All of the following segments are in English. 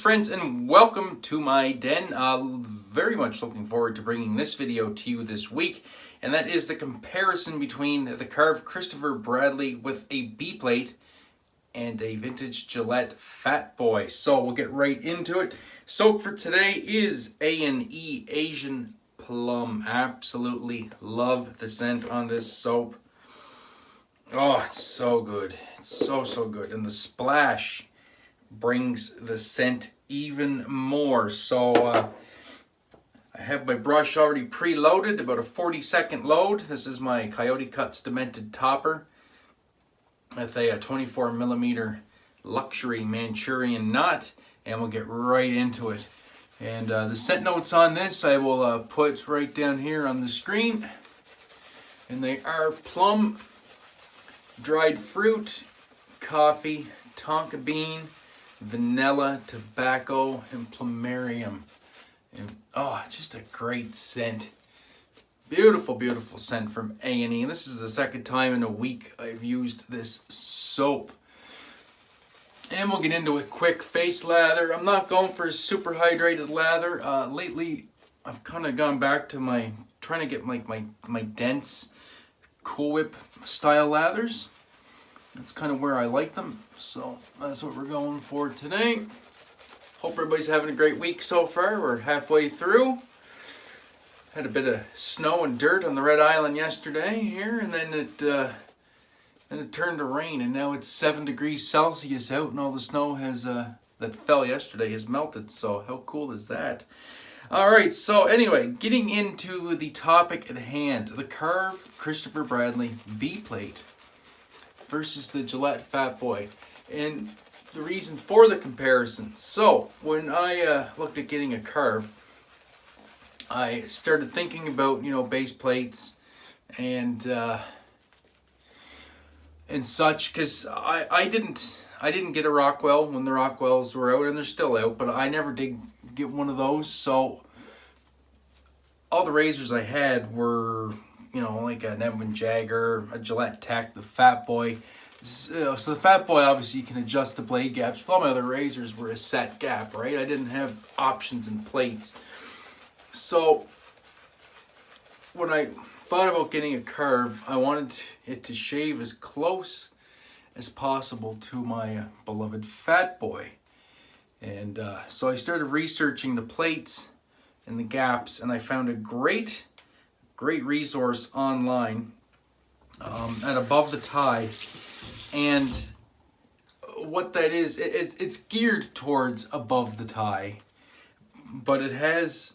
friends, and welcome to my den. Very much looking forward to bringing this video to you this week, and that is the comparison between the Karve Christopher Bradley with a B-plate and a vintage Gillette Fat Boy. So we'll get right into it. Soap for today is A&E Asian Plum. Absolutely love the scent on this soap. Oh, it's so good. It's so good. And the splash brings the scent even more. So I have my brush already preloaded, about a 40-second load. This is my CoyoteCuts Demented Topper with a 24mm luxury Manchurian knot, and we'll get right into it. And the scent notes on this I will put right down here on the screen, and they are plum, dried fruit, coffee, tonka bean, vanilla, tobacco, and Plumeria. And oh, just a great scent. Beautiful, beautiful scent from A&E. And this is the second time in a week I've used this soap. And we'll get into it quick. Face lather. I'm not going for a super hydrated lather. Lately, I've kind of gone back to trying to get my dense Cool Whip style lathers. That's kind of where I like them. So that's what we're going for today. Hope everybody's having a great week so far. We're halfway through. Had a bit of snow and dirt on the Red Island yesterday here, and then it turned to rain, and now it's 7 degrees Celsius out, and all the snow that fell yesterday has melted. So how cool is that? All right, so anyway, getting into the topic at hand, the Karve Christopher Bradley B-plate versus the Gillette Fat Boy, and the reason for the comparison. So when I looked at getting a Karve, I started thinking about, base plates and such, because I didn't get a Rockwell when the Rockwells were out, and they're still out, but I never did get one of those. So all the razors I had were, like an Edwin Jagger, a Gillette Tech, the Fat Boy. So the Fat Boy, obviously you can adjust the blade gaps, but all my other razors were a set gap, right? I didn't have options in plates. So when I thought about getting a Karve, I wanted it to shave as close as possible to my beloved Fat Boy. And so I started researching the plates and the gaps, and I found a great resource online at Above the Tie. And what that is, it's geared towards Above the Tie, but it has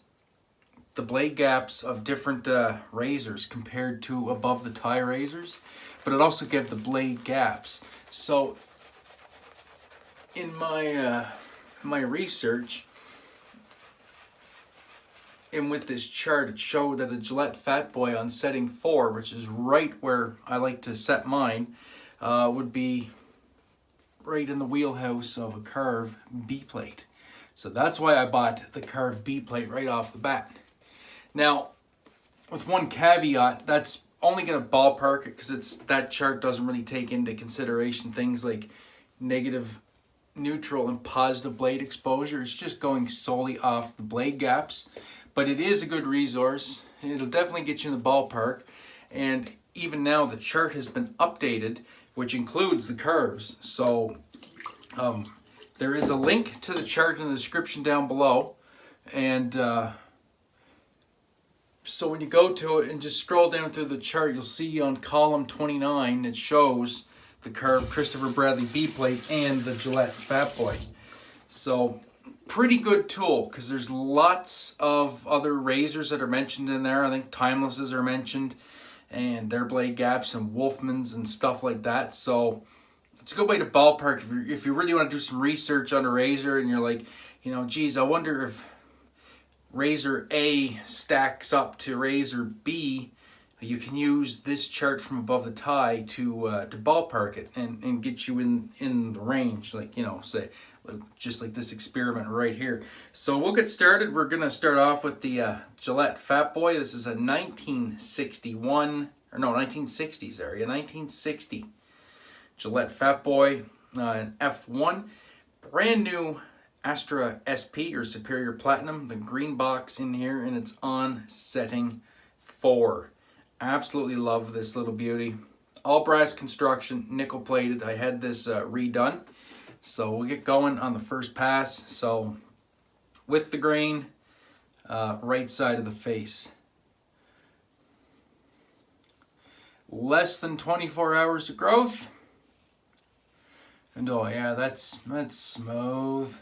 the blade gaps of different razors compared to Above the Tie razors, but it also gives the blade gaps. So in my my research, and with this chart, it showed that a Gillette Fat Boy on setting 4, which is right where I like to set mine, would be right in the wheelhouse of a Karve B-plate. So that's why I bought the Karve B-plate right off the bat. Now, with one caveat, that's only going to ballpark it, because that chart doesn't really take into consideration things like negative, neutral, and positive blade exposure. It's just going solely off the blade gaps. But it is a good resource. It'll definitely get you in the ballpark. And even now, the chart has been updated, which includes the Karves. So there is a link to the chart in the description down below. And so when you go to it and just scroll down through the chart, you'll see on column 29, it shows the Karve Christopher Bradley B-plate and the Gillette Fat Boy. So pretty good tool, because there's lots of other razors that are mentioned in there. I think Timelesses are mentioned, and their blade gaps, and Wolfman's and stuff like that. So it's a good way to ballpark if you really want to do some research on a razor, and you're like, geez, I wonder if razor A stacks up to razor B. You can use this chart from Above the Tie to ballpark it and get you in the range, say, just like this experiment right here. So we'll get started. We're gonna start off with the Gillette Fat Boy. This is a 1960 Gillette Fat Boy, an F1, brand new Astra SP or Superior Platinum, the green box in here, and it's on setting 4. Absolutely love this little beauty. All brass construction, nickel plated. I had this redone. So we'll get going on the first pass. So with the grain, right side of the face. Less than 24 hours of growth. And oh yeah, that's smooth.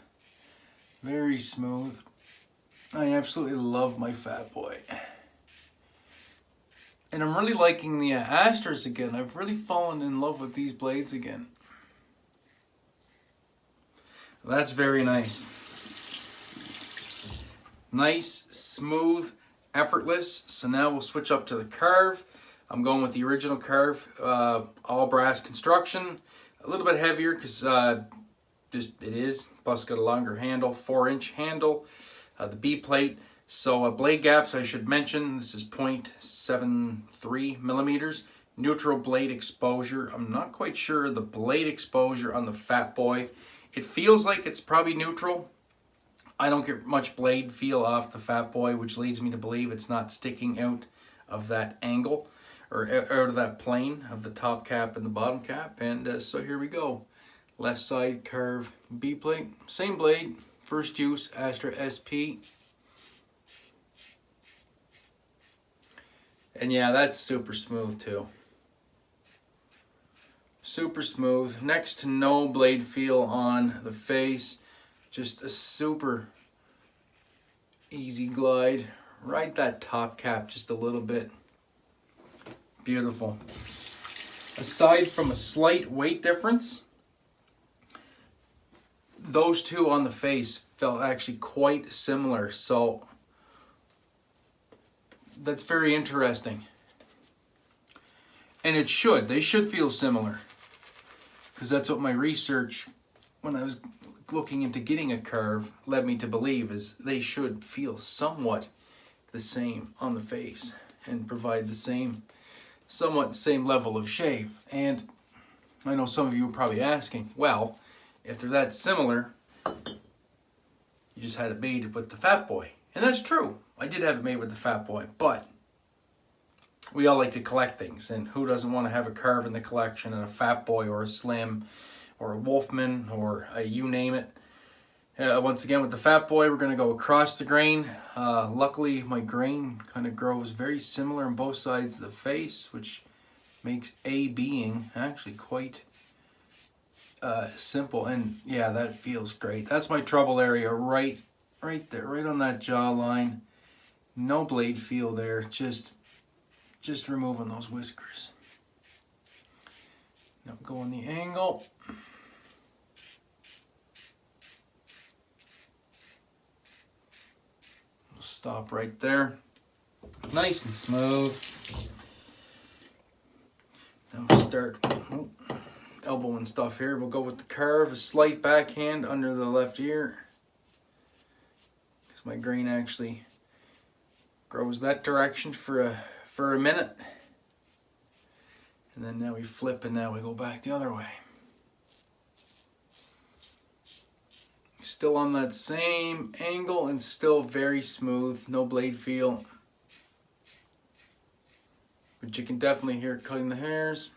Very smooth. I absolutely love my Fat Boy. And I'm really liking the Astras again. I've really fallen in love with these blades again. That's very nice. Nice, smooth, effortless. So now we'll switch up to the Karve. I'm going with the original Karve, all brass construction. A little bit heavier because it is, plus got a longer handle, 4-inch handle, the B plate. So blade gaps, I should mention, this is 0.73 millimeters. Neutral blade exposure. I'm not quite sure the blade exposure on the Fat Boy. It feels like it's probably neutral. I don't get much blade feel off the Fat Boy, which leads me to believe it's not sticking out of that angle, or out of that plane of the top cap and the bottom cap. And so here we go. Left side Karve B plate, same blade, first use Astra SP. And yeah, that's super smooth too. Super smooth, next to no blade feel on the face. Just a super easy glide. Right that top cap just a little bit. Beautiful. Aside from a slight weight difference, those two on the face felt actually quite similar, so that's very interesting. And they should feel similar, because that's what my research when I was looking into getting a Karve led me to believe, is they should feel somewhat the same on the face and provide the somewhat same level of shave. And I know some of you are probably asking, well, if they're that similar, you just had it made with the Fat Boy. And that's true. I did have it made with the Fat Boy, but we all like to collect things, and who doesn't want to have a Karve in the collection, and a Fat Boy or a Slim or a Wolfman or a you name it. Once again, with the Fat Boy, we're going to go across the grain. Luckily, my grain kind of grows very similar on both sides of the face, which makes A being actually quite simple. And yeah, that feels great. That's my trouble area right there, right on that jawline. No blade feel there, just removing those whiskers. Now go on the angle. We'll stop right there. Nice and smooth. Now we'll start elbowing stuff here. We'll go with the Karve, a slight backhand under the left ear, because my grain actually grows that direction for a minute. And then now we flip, and now we go back the other way. Still on that same angle and still very smooth, no blade feel. But you can definitely hear it cutting the hairs.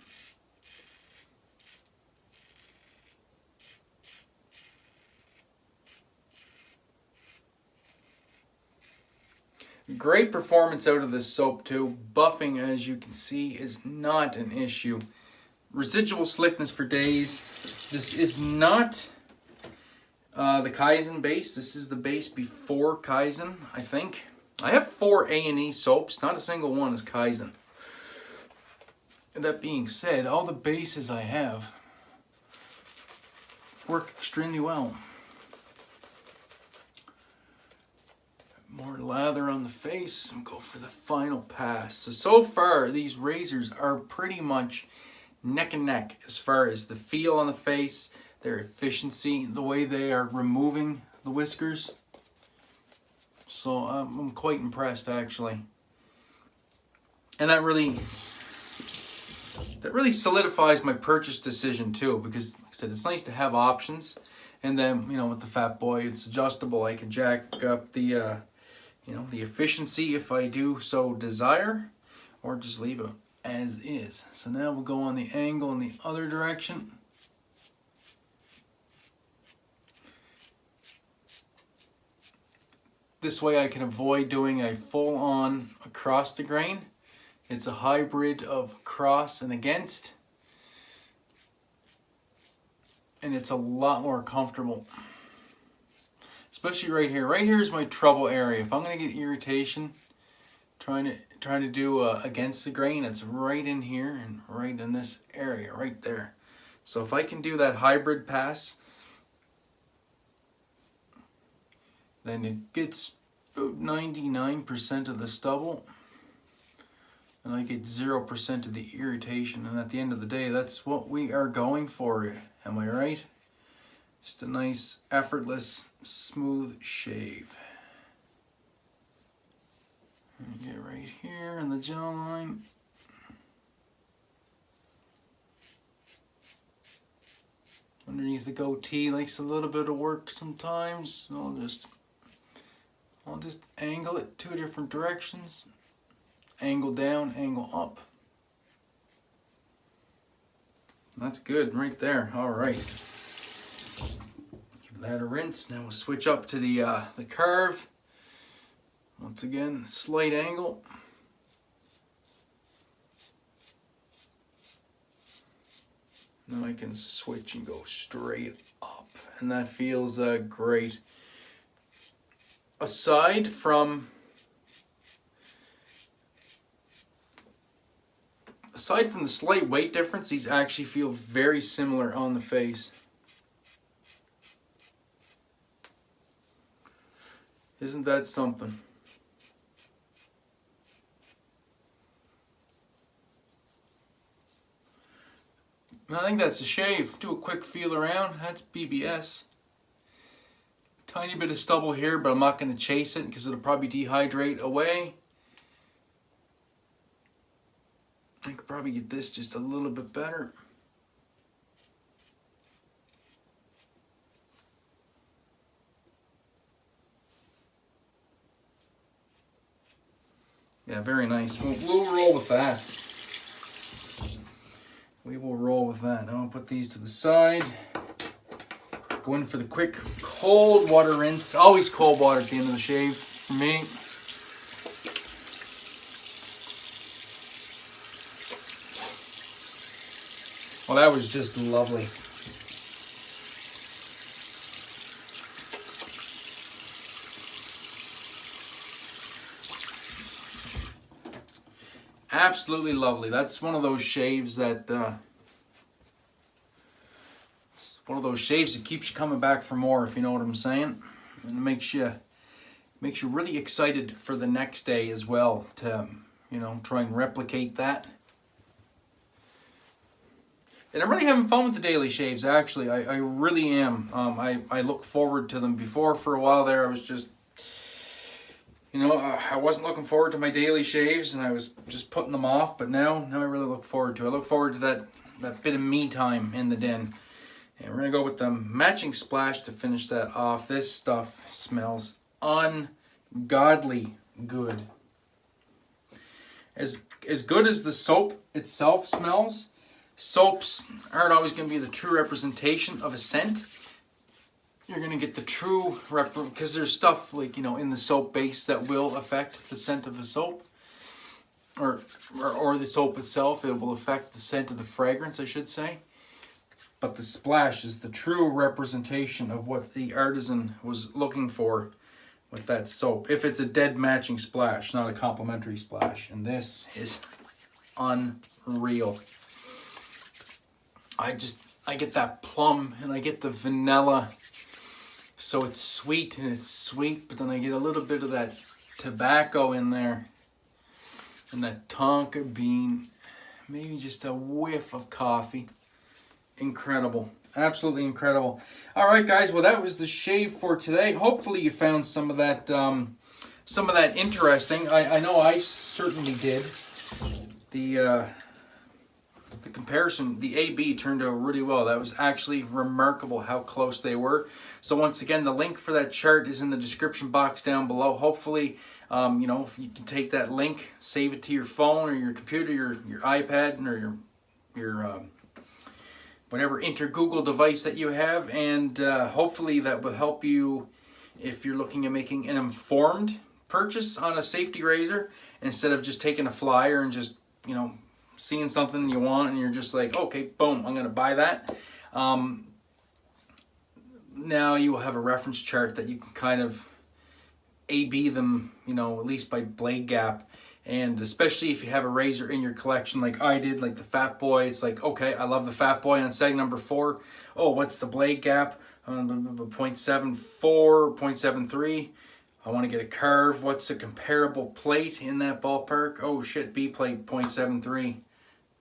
Great performance out of this soap too. Buffing, as you can see, is not an issue. Residual slickness for days. This is not the Kaizen base. This is the base before Kaizen, I think. I have 4 A&E soaps. Not a single one is Kaizen. And that being said, all the bases I have work extremely well. More lather on the face and go for the final pass. So far, these razors are pretty much neck and neck as far as the feel on the face, their efficiency, the way they are removing the whiskers. So I'm quite impressed, actually. And that really solidifies my purchase decision too, because like I said, it's nice to have options. And then, you know, with the Fat Boy, it's adjustable. I can jack up the, you know, the efficiency if I do so desire, or just leave it as is. So now we'll go on the angle in the other direction. This way I can avoid doing a full-on across the grain. It's a hybrid of across and against. And it's a lot more comfortable. Especially right here. Right here is my trouble area. If I'm going to get irritation trying to do against the grain, it's right in here and right in this area right there. So if I can do that hybrid pass, then it gets about 99% of the stubble, and I get 0% of the irritation. And at the end of the day, that's what we are going for. Am I right? Just a nice, effortless, smooth shave. And get right here in the jawline. Underneath the goatee likes a little bit of work sometimes. I'll just angle it 2 different directions. Angle down, angle up. That's good right there. All right. Give that a rinse. Now we'll switch up to the Karve. Once again, slight angle. Now I can switch and go straight up, and that feels great. Aside from the slight weight difference, these actually feel very similar on the face. Isn't that something? I think that's a shave. Do a quick feel around. That's BBS. Tiny bit of stubble here, but I'm not going to chase it because it'll probably dehydrate away. I could probably get this just a little bit better. Yeah, very nice. We'll roll with that. We will roll with that. Now I'll put these to the side. Go in for the quick cold water rinse. Always cold water at the end of the shave for me. Well, that was just lovely. Absolutely lovely. That's one of those shaves that it's one of those shaves that keeps you coming back for more, if you know what I'm saying. And it makes you really excited for the next day as well to, you know, try and replicate that. And I'm really having fun with the daily shaves, actually. I really am. I look forward to them. Before, for a while there, I was just, you know, I wasn't looking forward to my daily shaves, and I was just putting them off. But now I really look forward to it. I look forward to that bit of me time in the den. And we're going to go with the matching splash to finish that off. This stuff smells ungodly good. As good as the soap itself smells, soaps aren't always going to be the true representation of a scent. You're going to get the true because there's stuff like, you know, in the soap base that will affect the scent of the soap, or the soap itself. It will affect the scent of the fragrance, I should say. But the splash is the true representation of what the artisan was looking for with that soap. If it's a dead matching splash, not a complementary splash. And this is unreal. I get that plum and I get the vanilla. So it's sweet, but then I get a little bit of that tobacco in there. And that tonka bean. Maybe just a whiff of coffee. Incredible. Absolutely incredible. All right, guys. Well, that was the shave for today. Hopefully you found some of that interesting. I know I certainly did. The the comparison, the AB turned out really well. That was actually remarkable how close they were. So once again, the link for that chart is in the description box down below. Hopefully, you know, if you can take that link, save it to your phone or your computer, your iPad, or your whatever inter-Google device that you have, and hopefully that will help you if you're looking at making an informed purchase on a safety razor, instead of just taking a flyer and just, you know, seeing something you want and you're just like, okay, boom, I'm gonna buy that. Now you will have a reference chart that you can kind of A/B them, you know, at least by blade gap. And especially if you have a razor in your collection like I did, like the Fat Boy, it's like, okay, I love the Fat Boy on setting number 4. Oh, what's the blade gap? 0.74, 0.73. I want to get a Karve. What's a comparable plate in that ballpark? Oh shit, B plate 0.73.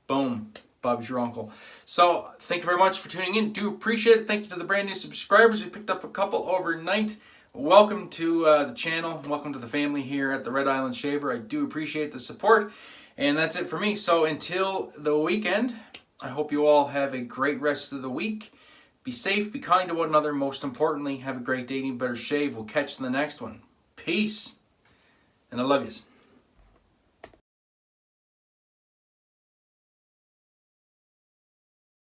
Boom, Bob's your uncle. So thank you very much for tuning in. Do appreciate it. Thank you to the brand new subscribers. We picked up a couple overnight. Welcome to the channel. Welcome to the family here at the Red Island Shaver. I do appreciate the support. And that's it for me. So until the weekend, I hope you all have a great rest of the week. Be safe, be kind to one another. Most importantly, have a great day and better shave. We'll catch you in the next one. Peace. And I love yous.